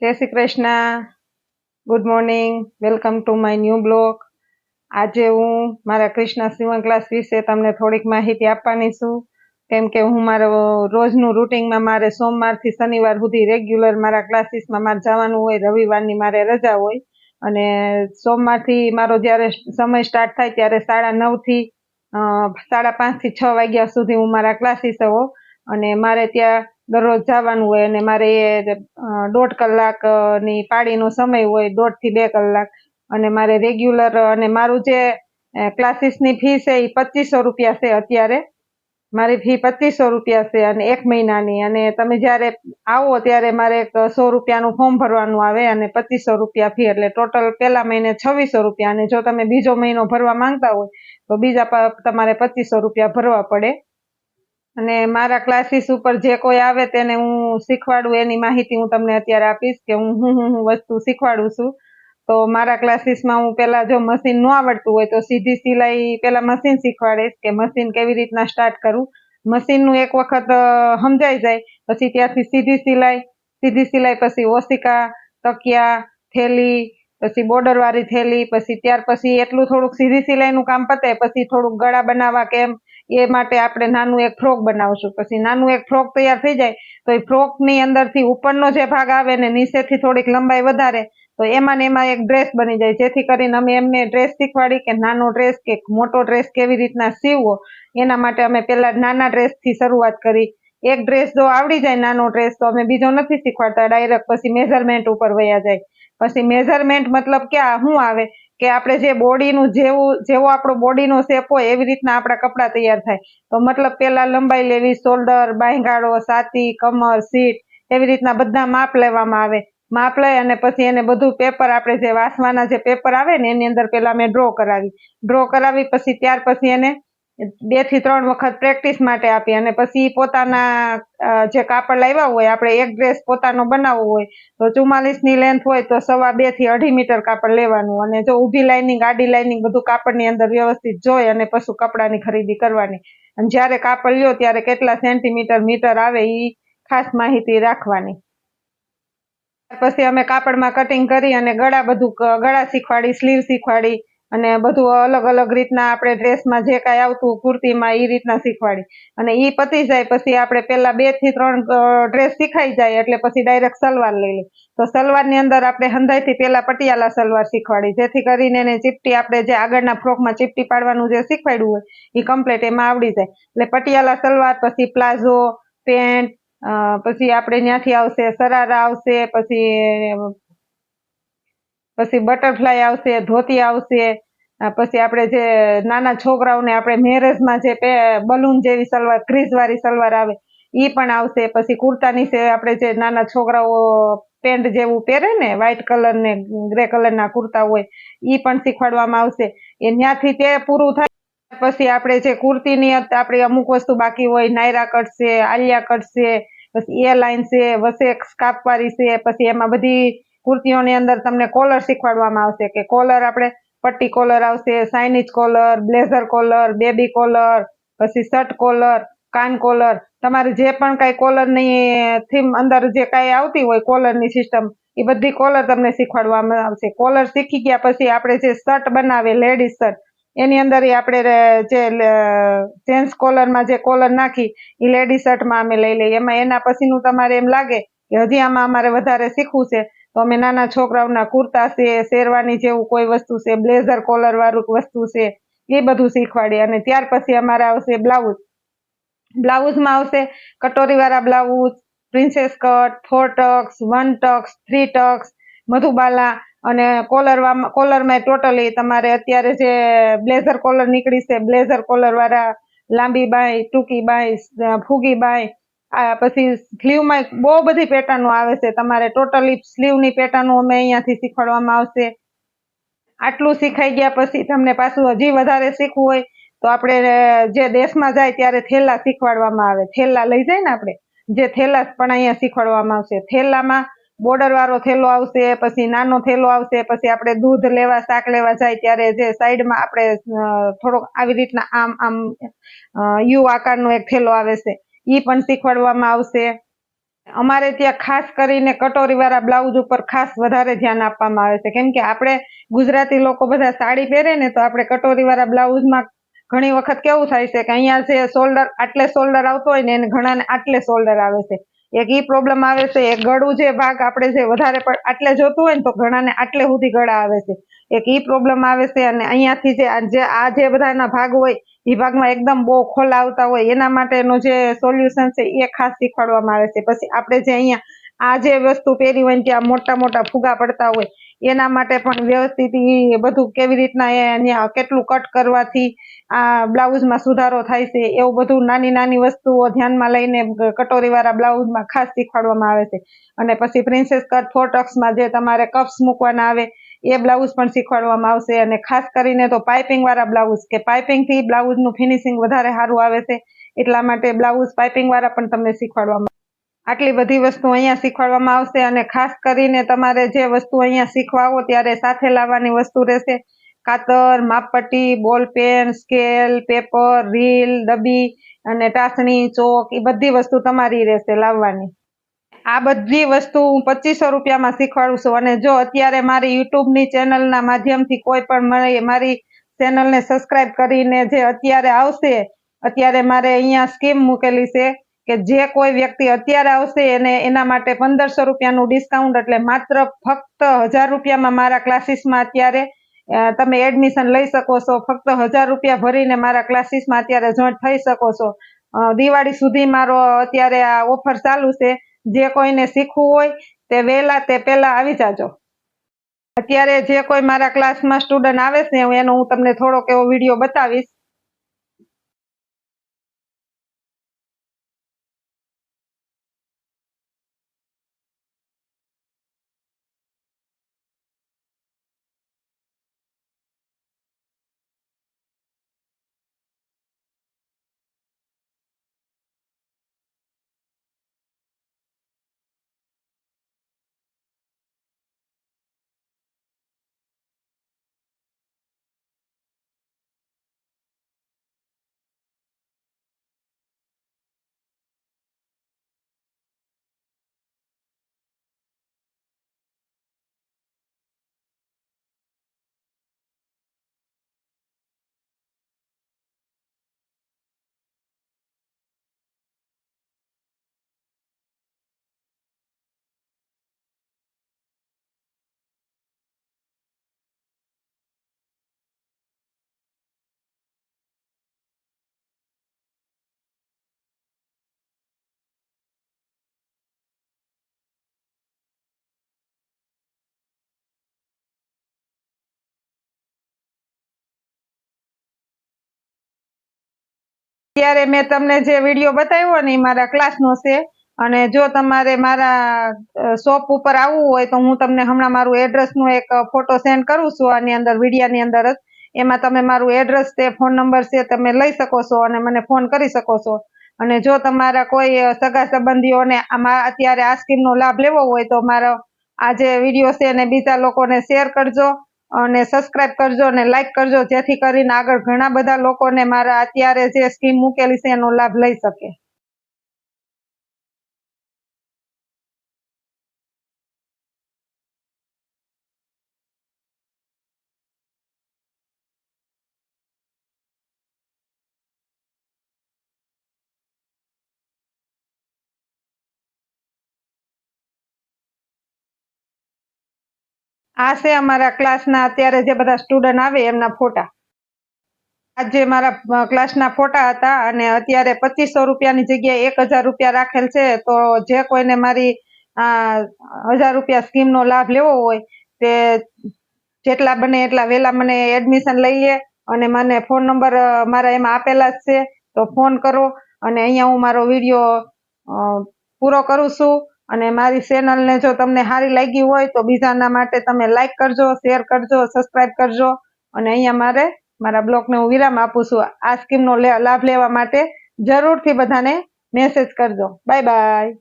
જય Shri Krishna. Good morning. Welcome to my new blog. આજે હું મારા કૃષ્ણ સીવણ ક્લાસ વિશે તમને થોડીક માહિતી આપવાની છું. કેમ કે હું મારો રોજનું રૂટિનમાં મારે સોમવારથી શનિવાર સુધી રેગ્યુલર મારા ક્લાસીસમાં મારે જવાનું હોય. રવિવારની મારે રજા હોય અને સોમવારથી મારો જ્યારે સમય સ્ટાર્ટ થાય ત્યારે 9:30થી 5:30થી 6 વાગ્યા સુધી હું મારા ક્લાસીસ હોઉં અને મારે ત્યાં દરરોજ જવાનું હોય અને મારે 1.5 કલાકની પાળીનો સમય હોય, 1.5 થી 2 કલાક. અને મારે રેગ્યુલર અને મારું જે ક્લાસીસની ફી છે એ 2500 રૂપિયા છે. અત્યારે મારી ફી 2500 રૂપિયા છે અને 1 મહિનાની. અને તમે જ્યારે આવો ત્યારે મારે 100 રૂપિયાનું ફોર્મ ભરવાનું આવે અને 2500 રૂપિયા ફી, એટલે ટોટલ પહેલા મહિને 2600 રૂપિયા. અને જો તમે બીજો મહિનો ભરવા માંગતા હોય તો બીજા તમારે 2500 રૂપિયા ભરવા પડે. અને મારા ક્લાસીસ ઉપર જે કોઈ આવે તેને હું શીખવાડું એની માહિતી હું તમને અત્યારે આપીશ કે હું વસ્તુ શીખવાડું છું. તો મારા ક્લાસીસમાં હું પહેલા જો મશીન ન આવડતું હોય તો સીધી સિલાઈ પહેલા મશીન શીખવાડીશ કે મશીન કેવી રીતના સ્ટાર્ટ કરું. મશીનનું એક વખત સમજાઈ જાય પછી ત્યાંથી સીધી સિલાઈ પછી ઓશિકા, તકિયા, થેલી, પછી બોર્ડર વાળી થેલી, પછી ત્યાર પછી એટલું થોડુંક સીધી સિલાઈનું કામ પતે પછી થોડુંક ગળા બનાવવા કેમ એ માટે આપણે નાનું એક ફ્રોક બનાવશું. પછી નાનું એક ફ્રોક તૈયાર થઈ જાય તો એ ફ્રોકની અંદરથી ઉપરનો જે ભાગ આવે ને નીચેથી થોડીક લંબાઈ વધારે તો એમાં ને એમાં એક ડ્રેસ બની જાય. જેથી કરીને અમે એમને ડ્રેસ શીખવાડી કે નાનો ડ્રેસ કે મોટો ડ્રેસ કેવી રીતના સીવવો. એના માટે અમે પહેલા નાના ડ્રેસથી શરૂઆત કરી. એક ડ્રેસ જો આવડી જાય નાનો ડ્રેસ તો અમે બીજો નથી શીખવાડતા, ડાયરેક્ટ પછી મેઝરમેન્ટ ઉપર વયા જાય. પછી મેઝરમેન્ટ મતલબ શું આવે કે આપણે જે બોડીનું જેવો આપણો બોડીનો શેપ હોય એવી રીતના આપણા કપડાં તૈયાર થાય. તો મતલબ પહેલા લંબાઈ લેવી, શોલ્ડર, બાંયગાળો, છાતી, કમર, સીટ એવી રીતના બધા માપ લેવામાં આવે. માપ લઈ અને પછી એને બધું પેપર, આપણે જે વાસવાના જે પેપર આવે ને એની અંદર પહેલા મેં ડ્રો કરાવી પછી ત્યાર પછી એને 2 થી 3 વખત પ્રેક્ટિસ માટે આપી. અને પછી પોતાના જે કાપડ લાવ્યા હોય, આપણે એક ડ્રેસ પોતાનો બનાવવો હોય તો 44ની લેન્થ હોય તો 2.25 થી 2.5 મીટર કાપડ લેવાનું. અને જો ઊભી લાઇનિંગ, આડી લાઇનિંગ બધું કાપડની અંદર વ્યવસ્થિત જોઈ અને પછી કપડાની ખરીદી કરવાની. અને જ્યારે કાપડ લ્યો ત્યારે કેટલા સેન્ટીમીટર મીટર આવે એ ખાસ માહિતી રાખવાની. પછી અમે કાપડમાં કટિંગ કરી અને ગળા શીખવાડી, સ્લીવ શીખવાડી અને બધું અલગ અલગ રીતના આપણે ડ્રેસમાં જે કાંઈ આવતું કુર્તીમાં એ રીતના શીખવાડી. અને એ પતી જાય પછી આપણે પહેલા 2 થી 3 ડ્રેસ શીખાઈ જાય એટલે પછી ડાયરેક્ટ સલવાર લઈ લે. તો સલવારની અંદર આપણે હંધાઈથી પહેલા પટિયાલા સલવાર શીખવાડી, જેથી કરીને એને ચીપટી, આપણે જે આગળના ફ્રોકમાં ચીપટી પાડવાનું જે શીખવાડ્યું હોય એ કમ્પ્લીટ એમાં આવડી જાય. એટલે પટિયાલા સલવાર, પછી પ્લાઝો, પેન્ટ, પછી આપણે ત્યાંથી આવશે સરારા આવશે, પછી બટરફ્લાય આવશે, ધોતી આવશે. પછી આપણે જે નાના છોકરાઓને આપણે મેરેજમાં જે બલૂન જેવી સલવાર, ક્રીઝવાળી સલવાર આવે એ પણ આવશે. પછી કુર્તા નીચે આપણે જે નાના છોકરાઓ પેન્ટ જેવું પહેરે ને, વ્હાઈટ કલર ને ગ્રે કલરના કુર્તા હોય એ પણ શીખવાડવામાં આવશે. એ ત્યાંથી તે પૂરું થાય પછી આપણે જે કુર્તીની આપણી અમુક વસ્તુ બાકી હોય, નાયરા કટ છે, આલિયા કટ છે, પછી એ લાઈન છે, વસે કાપવાળી છે. પછી એમાં બધી કુર્તીઓની અંદર તમને કોલર શીખવાડવામાં આવશે કે કોલર આપણે પટ્ટી કોલર આવશે, Chinese collar, blazer collar, baby collar, પછી શર્ટ કોલર, કાન કોલર, તમારે જે પણ કાંઈ કોલરની થીમ અંદર જે કાંઈ આવતી હોય કોલરની સિસ્ટમ એ બધી કોલર તમને શીખવાડવામાં આવશે. કોલર શીખી ગયા પછી આપણે જે શર્ટ બનાવે, લેડીઝ શર્ટ, એની અંદર આપણે જે જેન્ટ્સ કોલરમાં જે કોલર નાખી એ લેડીઝ શર્ટમાં અમે લઈ લઈએ. એમાં એના પછીનું તમારે એમ લાગે કે હજી આમાં અમારે વધારે શીખવું છે તો અમે નાના છોકરાઓના કુર્તા છે, શેરવાની જેવું કોઈ વસ્તુ છે, બ્લેઝર કોલર વાળું વસ્તુ છે એ બધું શીખવાડીએ. અને ત્યાર પછી અમારે આવશે બ્લાઉઝમાં આવશે કટોરીવાળા blouse, princess cut, 4 tucks, 1 tucks, 3 tucks, Madhubala. અને કોલરમાં ટોટલી તમારે અત્યારે જે બ્લેઝર કોલર નીકળી છે, બ્લેઝર કોલર વાળા, લાંબી બાંય, ટૂંકી બાંય, ફૂગી બાંય. પછી સ્લીવમાં બહુ બધી પેટર્નો આવે છે. તમારે ટોટલી સ્લીવની પેટર્નો અમે અહીંયાથી શીખવાડવામાં આવશે. આટલું શીખાઈ ગયા પછી તમને પાછું હજી વધારે શીખવું હોય તો આપણે જે દેશમાં જાય ત્યારે થેલા શીખવાડવામાં આવે. થેલા લઈ જાય ને આપણે, જે થેલા પણ અહીંયા શીખવાડવામાં આવશે. થેલામાં બોર્ડર વાળો થેલો આવશે, પછી નાનો થેલો આવશે. પછી આપણે દૂધ લેવા, શાક લેવા જાય ત્યારે જે સાઈડમાં આપણે થોડોક આવી રીતના આમ યુ આકારનો એક થેલો આવે છે એ પણ શીખવાડવામાં આવશે. અમારે ત્યાં ખાસ કરીને કટોરી વાળા બ્લાઉઝ ઉપર ખાસ વધારે ધ્યાન આપવામાં આવે છે, કેમ કે આપણે ગુજરાતી લોકો બધા સાડી પહેરે ને, તો આપણે કટોરી વાળા બ્લાઉઝમાં ઘણી વખત કેવું થાય છે કે અહીંયા જે શોલ્ડર આટલે શોલ્ડર આવતો હોય ને એને ઘણાને આટલે શોલ્ડર આવે છે. એક ઈ પ્રોબ્લેમ આવે છે. એક ગળું જે ભાગ આપણે જે વધારે આટલે જોતું હોય ને તો ઘણાને આટલે સુધી ગળા આવે છે. એક ઈ પ્રોબ્લેમ આવે છે. અને અહીંયાથી જે બધાના ભાગ હોય એ ભાગમાં એકદમ બહુ ખોલા આવતા હોય, એના માટેનું જે સોલ્યુશન છે એ ખાસ શીખવાડવામાં આવે છે. પછી આપણે જે અહીંયા આ જે વસ્તુ પહેરી હોય ને ત્યાં મોટા મોટા ફુગા પડતા હોય, એના માટે પણ વ્યવસ્થિત બધું કેવી રીતના કેટલું કટ કરવાથી આ બ્લાઉઝમાં સુધારો થાય છે, એવું બધું નાની નાની વસ્તુઓ ધ્યાનમાં લઈને કટોરી વાળા બ્લાઉઝમાં ખાસ શીખવાડવામાં આવે છે. અને પછી પ્રિન્સેસ કટ 4 ટક્સમાં જે તમારે કપ્સ મૂકવાના આવે એ બ્લાઉઝ પણ શીખવાડવામાં આવશે. અને ખાસ કરીને તો પાઇપિંગ વાળા બ્લાઉઝ, કે પાઇપિંગ થી બ્લાઉઝનું ફિનિશિંગ વધારે સારું આવે છે, એટલા માટે બ્લાઉઝ પાઇપિંગ વાળા પણ તમને શીખવાડવામાં. આટલી બધી વસ્તુ અહીંયા શીખવાડવામાં આવશે. અને ખાસ કરીને તમારે જે વસ્તુ અહીંયા શીખવા આવો ત્યારે સાથે લાવવાની વસ્તુ રહેશે કાતર, માપપટ્ટી, બોલ પેન, સ્કેલ, પેપર, રીલ, ડબ્બી અને ટાસણી, ચોક, એ બધી વસ્તુ તમારી રહેશે લાવવાની. આ બધી વસ્તુ હું 2500 રૂપિયામાં શીખવાડું છું. અને જો અત્યારે મારી યુટ્યુબની ચેનલના માધ્યમથી કોઈ પણ મારી ચેનલને સબસ્ક્રાઇબ કરીને જે અત્યારે આવશે, અત્યારે મારે અહીંયા સ્કીમ મૂકેલી છે કે જે કોઈ વ્યક્તિ અત્યારે આવશે એને એના માટે 1500 રૂપિયાનું ડિસ્કાઉન્ટ, એટલે માત્ર ફક્ત 1000 રૂપિયામાં મારા ક્લાસીસમાં અત્યારે તમે એડમિશન લઈ શકો છો. ફક્ત 1000 રૂપિયા ભરીને મારા ક્લાસીસમાં અત્યારે જોઈન્ટ થઈ શકો છો. દિવાળી સુધી મારો અત્યારે આ ઓફર ચાલુ છે. જે કોઈને શીખવું હોય તે પહેલા આવી જાજો. અત્યારે જે કોઈ મારા ક્લાસમાં સ્ટુડન્ટ આવે છે એનો હું તમને થોડોક એવો વિડીયો બતાવીશ. અત્યારે મેં તમને જે વિડીયો બતાવ્યો ને એ મારા ક્લાસનો છે. અને જો તમારે મારા શોપ ઉપર આવવું હોય તો હું તમને હમણાં મારું એડ્રેસનું એક ફોટો સેન્ડ કરું છું આની અંદર, વિડીયાની અંદર જ. એમાં તમે મારું એડ્રેસ છે, ફોન નંબર છે, તમે લઈ શકો છો અને મને ફોન કરી શકો છો. અને જો તમારા કોઈ સગા સંબંધીઓને આમાં અત્યારે આ સ્કીમનો લાભ લેવો હોય તો મારો આ જે વિડીયો છે એને બીજા લોકોને શેર કરજો અને સબસ્ક્રાઇબ કરજો અને લાઈક કરજો, જેથી કરીને આગળ ઘણા બધા લોકોને મારા અત્યારે જે સ્કીમ મૂકેલી છે એનો લાભ લઈ શકે. આ છે અમારા ક્લાસના અત્યારે જે બધા સ્ટુડન્ટ આવે એમના ફોટા. આ જે મારા ક્લાસના ફોટા હતા. અને અત્યારે 2500 રૂપિયાની જગ્યાએ 1000 રૂપિયા રાખેલ છે. તો જે કોઈને મારી 1000 રૂપિયા સ્કીમનો લાભ લેવો હોય તે જેટલા બને એટલા વહેલા મને એડમિશન લઈ લે. અને મને ફોન નંબર મારા એમાં આપેલા જ છે, તો ફોન કરો. અને અહીંયા હું મારો વિડીયો પૂરો કરું છું. અને મારી ચેનલને જો તમને સારી લાગી હોય તો બીજાના માટે તમે લાઈક કરજો, શેર કરજો, સબસ્ક્રાઇબ કરજો. અને અહીંયા મારા બ્લોગને હું વિરામ આપું છું. આ સ્કીમનો લાભ લેવા માટે જરૂરથી બધાને મેસેજ કરજો. Bye bye.